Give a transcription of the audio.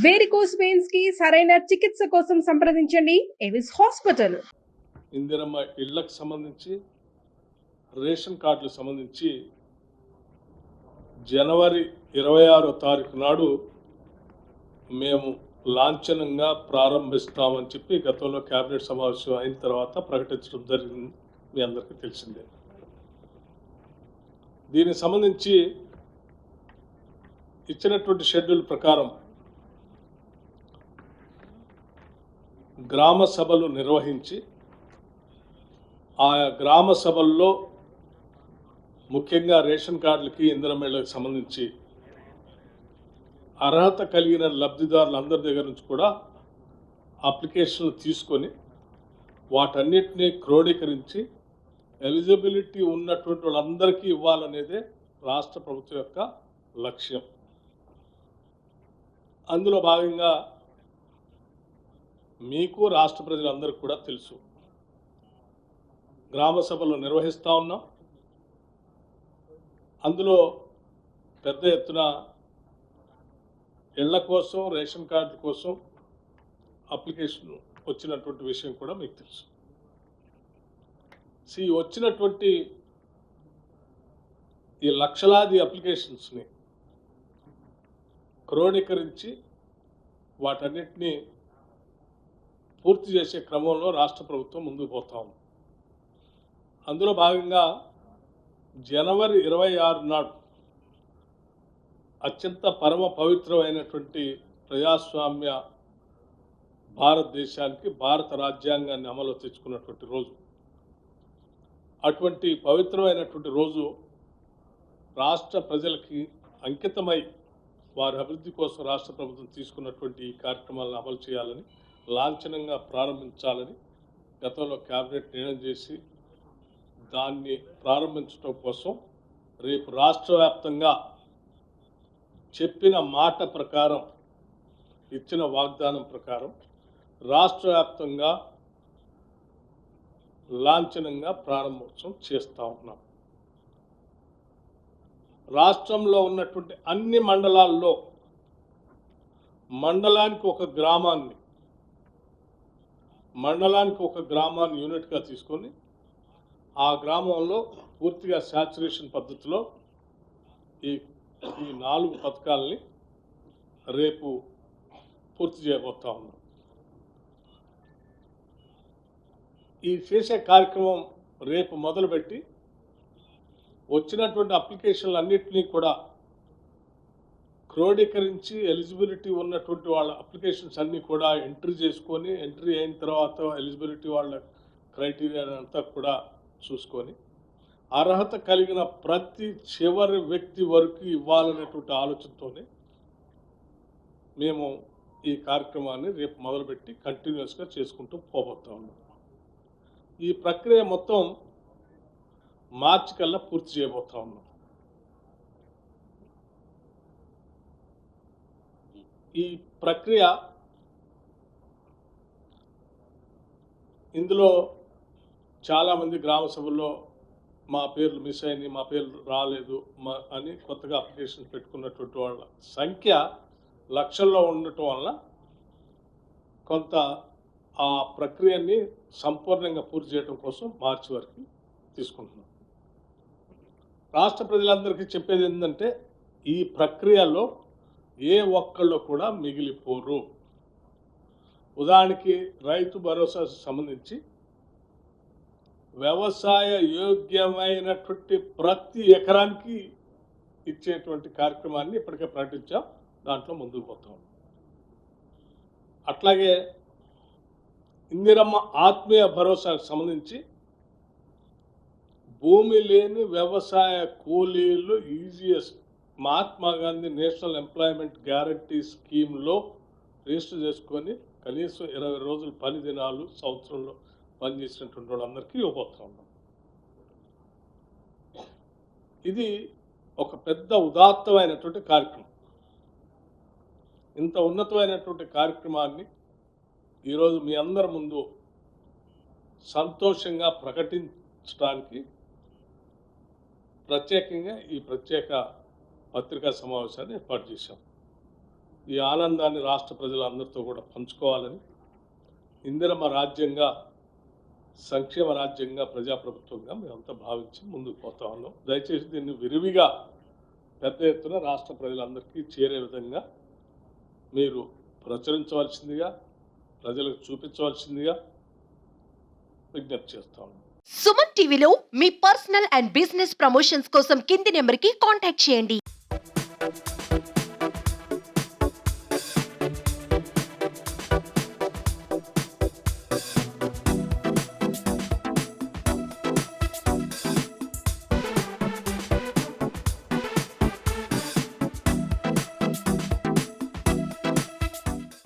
Varicose veins కి సరైన చికిత్స కోసం సంప్రదించండి ఎవిస్ హాస్పిటల్. ఇందిరమ్మ ఇళ్లకు సంబంధించి రేషన్ కార్డులకు సంబంధించి జనవరి 26వ తారీఖు నాడు మేము లాంఛనంగా ప్రారంభిస్తామని చెప్పి గతంలో కేబినెట్ సమావేశం అయిన తర్వాత ప్రకటించడం జరిగింది. మీ అందరికీ తెలిసిందే. దీనికి సంబంధించి ఇచ్చినటువంటి షెడ్యూల్ ప్రకారం గ్రామ సభలు నిర్వహించి ఆయా గ్రామ సభల్లో ముఖ్యంగా రేషన్ కార్డులకి ఇందిరమ్మ ఇళ్లకు సంబంధించి అర్హత కలిగిన లబ్ధిదారులందరి దగ్గర నుంచి కూడా అప్లికేషన్లు తీసుకొని వాటన్నిటినీ క్రోడీకరించి ఎలిజిబిలిటీ ఉన్నటువంటి వాళ్ళందరికీ ఇవ్వాలనేదే రాష్ట్ర ప్రభుత్వం యొక్క లక్ష్యం. అందులో భాగంగా మీకు రాష్ట్ర ప్రజలందరికీ కూడా తెలుసు, గ్రామ సభలు నిర్వహిస్తూ ఉన్నాం. అందులో పెద్ద ఎత్తున ఇళ్ల కోసం రేషన్ కార్డుల కోసం అప్లికేషన్ వచ్చినటువంటి విషయం కూడా మీకు తెలుసు. వచ్చినటువంటి ఈ లక్షలాది అప్లికేషన్స్ని క్రోడీకరించి వాటన్నిటినీ పూర్తి చేసే క్రమంలో రాష్ట్ర ప్రభుత్వం ముందుకు పోతా ఉంది. అందులో భాగంగా జనవరి 26 నాడు అత్యంత పరమ పవిత్రమైనటువంటి ప్రజాస్వామ్య భారతదేశానికి భారత రాజ్యాంగాన్ని అమలు తెచ్చుకున్నటువంటి రోజు. అటువంటి పవిత్రమైనటువంటి రోజు రాష్ట్ర ప్రజలకి అంకితమై వారి అభివృద్ధి కోసం రాష్ట్ర ప్రభుత్వం తీసుకున్నటువంటి ఈ కార్యక్రమాలను అమలు చేయాలని, లాంఛనంగా ప్రారంభించాలని గతంలో కేబినెట్ నిర్ణయం చేసి దాన్ని ప్రారంభించడం కోసం రేపు రాష్ట్ర వ్యాప్తంగా చెప్పిన మాట ప్రకారం, ఇచ్చిన వాగ్దానం ప్రకారం రాష్ట్ర వ్యాప్తంగా లాంఛనంగా ప్రారంభోత్సవం చేస్తూ ఉన్నాం. రాష్ట్రంలో ఉన్నటువంటి అన్ని మండలాల్లో మండలానికి ఒక గ్రామాన్ని యూనిట్గా తీసుకొని ఆ గ్రామంలో పూర్తిగా శాచురేషన్ పద్ధతిలో ఈ 4 పథకాలని రేపు పూర్తి చేయబోతా ఉన్నాం. ఈ చేసే కార్యక్రమం రేపు మొదలుపెట్టి వచ్చినటువంటి అప్లికేషన్లు అన్నింటినీ కూడా క్రోడీకరించి ఎలిజిబిలిటీ ఉన్నటువంటి వాళ్ళ అప్లికేషన్స్ అన్నీ కూడా ఎంట్రీ చేసుకొని, ఎంట్రీ అయిన తర్వాత ఎలిజిబిలిటీ వాళ్ళ క్రైటీరియా అంతా కూడా చూసుకొని అర్హత కలిగిన ప్రతి చివరి వ్యక్తి వరకు ఇవ్వాలనేటువంటి ఆలోచనతోనే మేము ఈ కార్యక్రమాన్ని రేపు మొదలుపెట్టి కంటిన్యూస్గా చేసుకుంటూ పోబోతా ఉన్నాం. ఈ ప్రక్రియ మొత్తం మార్చి కల్లా పూర్తి చేయబోతా ఉన్నాం. ఈ ప్రక్రియ ఇందులో చాలామంది గ్రామ సభల్లో మా పేర్లు మిస్ అయినాయి, మా పేర్లు రాలేదు అని కొత్తగా అప్లికేషన్ పెట్టుకున్నటువంటి వాళ్ళ సంఖ్య లక్షల్లో ఉండటం వల్ల కొంత ఆ ప్రక్రియని సంపూర్ణంగా పూర్తి చేయడం కోసం మార్చి వరకు తీసుకుంటున్నాం. రాష్ట్ర ప్రజలందరికీ చెప్పేది ఏంటంటే, ఈ ప్రక్రియలో ఏ ఒక్కళ్ళు కూడా మిగిలిపోరు. ఉదాహరణకి రైతు భరోసా సంబంధించి వ్యవసాయ యోగ్యమైనటువంటి ప్రతి ఎకరానికి ఇచ్చేటువంటి కార్యక్రమాన్ని ఇప్పటికే ప్రకటించాం. దాంట్లో ముందుకు పోతాం. అట్లాగే ఇందిరమ్మ ఆత్మీయ భరోసాకు సంబంధించి భూమి లేని వ్యవసాయ కూలీలు EGS Mahatma Gandhi national employment guarantee స్కీమ్లో రిజిస్టర్ చేసుకొని కనీసం 20 రోజులు పని దినాలు సంవత్సరంలో పనిచేసినటువంటి వాళ్ళందరికీ ఇవ్వబోతా ఉన్నాం. ఇది ఒక పెద్ద ఉదాత్తమైనటువంటి కార్యక్రమం. ఇంత ఉన్నతమైనటువంటి కార్యక్రమాన్ని ఈరోజు మీ అందరి ముందు సంతోషంగా ప్రకటించడానికి ప్రత్యేకంగా ఈ ప్రత్యేక పత్రికా సమావేశాన్ని ఏర్పాటు చేశాం. ఈ ఆనందాన్ని రాష్ట్ర ప్రజలందరితో కూడా పంచుకోవాలని, ఇందిరమ్మ రాజ్యంగా, సంక్షేమ రాజ్యంగా, ప్రజాప్రభుత్వంగా మేమంతా భావించి ముందుకు పోతా ఉన్నాం. దయచేసి దీన్ని విరివిగా పెద్ద ఎత్తున రాష్ట్ర ప్రజలందరికీ చేరే విధంగా మీరు ప్రచురించవలసిందిగా, ప్రజలకు చూపించవలసిందిగా విజ్ఞప్తి చేస్తా ఉన్నాం. సుమన్ టీవీలో మీ పర్సనల్ అండ్ బిజినెస్ ప్రమోషన్స్ కోసం కింది నెంబర్కి కాంటాక్ట్ చేయండి.